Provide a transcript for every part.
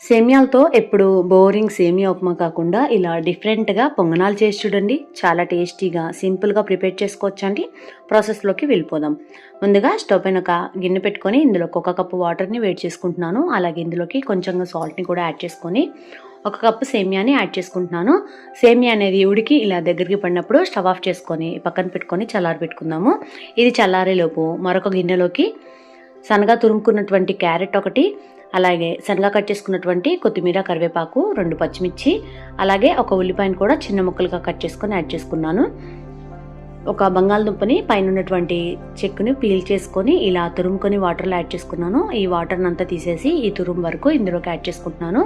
సేమియాలతో ఎప్పుడు బోరింగ్ సేమియా ఉప్మా కాకుండా ఇలా డిఫరెంట్గా పొంగనాలు చేసి చూడండి. చాలా టేస్టీగా సింపుల్గా ప్రిపేర్ చేసుకోవచ్చండి. ప్రాసెస్లోకి వెళ్ళిపోదాం. ముందుగా స్టవ్ పైన ఒక గిన్నె పెట్టుకొని ఇందులోకి 1 కప్పు వాటర్ని వేడి చేసుకుంటున్నాను. అలాగే ఇందులోకి కొంచెంగా సాల్ట్ని కూడా యాడ్ చేసుకొని 1 కప్పు సేమియాని యాడ్ చేసుకుంటున్నాను. సేమియా అనేది ఉడికి ఇలా దగ్గరికి పడినప్పుడు స్టవ్ ఆఫ్ చేసుకొని పక్కన పెట్టుకొని చల్లారి పెట్టుకుందాము. ఇది చల్లారేలోపు మరొక గిన్నెలోకి సన్నగా తురుముకున్నటువంటి క్యారెట్ ఒకటి, అలాగే సన్నగా కట్ చేసుకున్నటువంటి కొత్తిమీర, కరివేపాకు, 2 పచ్చిమిర్చి, అలాగే ఒక ఉల్లిపాయను కూడా చిన్న ముక్కలుగా కట్ చేసుకొని యాడ్ చేసుకున్నాను. ఒక బంగాళదుంపని పైన ఉన్నటువంటి చెక్కుని పీల్ చేసుకొని ఇలా తురుముకొని వాటర్లో యాడ్ చేసుకున్నాను. ఈ వాటర్ని అంతా తీసేసి ఈ తురుము వరకు ఇందులోకి యాడ్ చేసుకుంటున్నాను.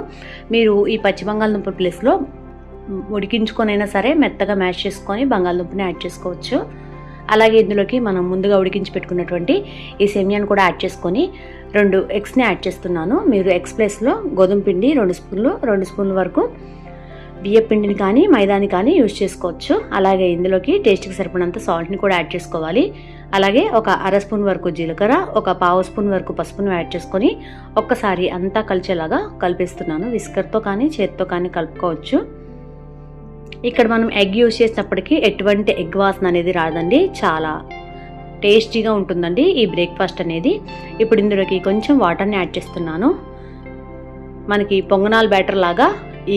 మీరు ఈ పచ్చి బంగాళదుంప ప్లేస్లో ఉడికించుకొనైనా సరే మెత్తగా మ్యాష్ చేసుకొని బంగాళదుంపని యాడ్ చేసుకోవచ్చు. అలాగే ఇందులోకి మనం ముందుగా ఉడికించి పెట్టుకున్నటువంటి ఈ సేమియాను కూడా యాడ్ చేసుకొని 2 ఎగ్స్ని యాడ్ చేస్తున్నాను. మీరు ఎగ్స్ ప్లేస్లో గోధుమ పిండి 2 స్పూన్ల వరకు బియ్య పిండిని కానీ మైదాని కానీ యూజ్ చేసుకోవచ్చు. అలాగే ఇందులోకి టేస్ట్కి సరిపడినంత సాల్ట్ని కూడా యాడ్ చేసుకోవాలి. అలాగే ఒక 1/2 స్పూన్ వరకు జీలకర్ర, ఒక 1/2 స్పూన్ వరకు పసుపును యాడ్ చేసుకొని ఒక్కసారి అంతా కలిసేలాగా కలిపేస్తున్నాను. విస్కర్తో కానీ చేత్తో కానీ కలుపుకోవచ్చు. ఇక్కడ మనం ఎగ్ యూజ్ చేసినప్పటికీ ఎటువంటి ఎగ్ వాసన అనేది రాదండి. చాలా టేస్టీగా ఉంటుందండి ఈ బ్రేక్ఫాస్ట్ అనేది. ఇప్పుడు ఇందులోకి కొంచెం వాటర్ని యాడ్ చేస్తున్నాను. మనకి పొంగనాలు బ్యాటర్ లాగా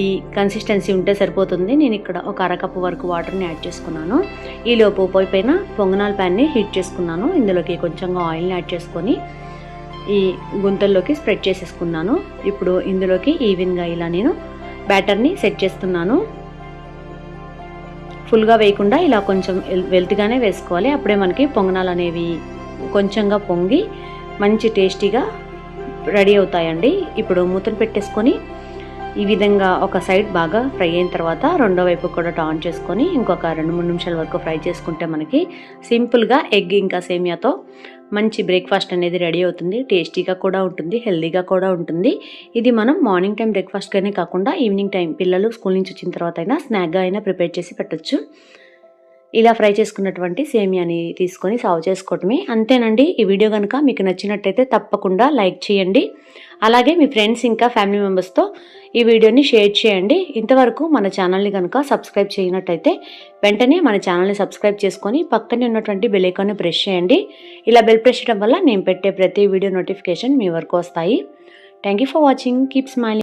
ఈ కన్సిస్టెన్సీ ఉంటే సరిపోతుంది. నేను ఇక్కడ ఒక 1/2 కప్పు వరకు వాటర్ని యాడ్ చేసుకున్నాను. ఈలోపు పొయ్యి పైన పొంగనాల ప్యాన్ని హీట్ చేసుకున్నాను. ఇందులోకి కొంచెంగా ఆయిల్ని యాడ్ చేసుకొని ఈ గుంతల్లోకి స్ప్రెడ్ చేసేసుకున్నాను. ఇప్పుడు ఇందులోకి ఈవెన్గా ఇలా నేను బ్యాటర్ని సెట్ చేస్తున్నాను. ఫుల్గా వేయకుండా ఇలా కొంచెం వెల్తిగానే వేసుకోవాలి. అప్పుడే మనకి పొంగనాలు అనేవి కొంచెంగా పొంగి మంచి టేస్టీగా రెడీ అవుతాయండి. ఇప్పుడు మూతను పెట్టేసుకొని ఈ విధంగా ఒక సైడ్ బాగా ఫ్రై అయిన తర్వాత రెండో వైపు కూడా టర్న్ చేసుకొని ఇంకొక 2-3 నిమిషాల వరకు ఫ్రై చేసుకుంటే మనకి సింపుల్గా ఎగ్ ఇంకా సేమియాతో మంచి బ్రేక్ఫాస్ట్ అనేది రెడీ అవుతుంది. టేస్టీగా కూడా ఉంటుంది, హెల్దీగా కూడా ఉంటుంది. ఇది మనం మార్నింగ్ టైం బ్రేక్ఫాస్ట్గానే కాకుండా ఈవినింగ్ టైం పిల్లలు స్కూల్ నుంచి వచ్చిన తర్వాత అయినా స్నాక్గా అయినా ప్రిపేర్ చేసి పెట్టచ్చు. ఇలా ఫ్రై చేసుకున్నటువంటి సేమియాని తీసుకొని సర్వ్ చేసుకోవటమే. అంతేనండి. ఈ వీడియో కనుక మీకు నచ్చినట్టయితే తప్పకుండా లైక్ చేయండి. అలాగే మీ ఫ్రెండ్స్ ఇంకా ఫ్యామిలీ మెంబర్స్తో ఈ వీడియోని షేర్ చేయండి. ఇంతవరకు మన ఛానల్ని కనుక సబ్స్క్రైబ్ చేయనట్టయితే వెంటనే మన ఛానల్ని సబ్స్క్రైబ్ చేసుకొని పక్కనే ఉన్నటువంటి బెల్ ఐకాన్ని ప్రెస్ చేయండి. ఇలా బెల్ ప్రెస్ చేయడం వల్ల నేను పెట్టే ప్రతి వీడియో నోటిఫికేషన్ మీ వరకు వస్తాయి. Thank you for watching. Keep smiling.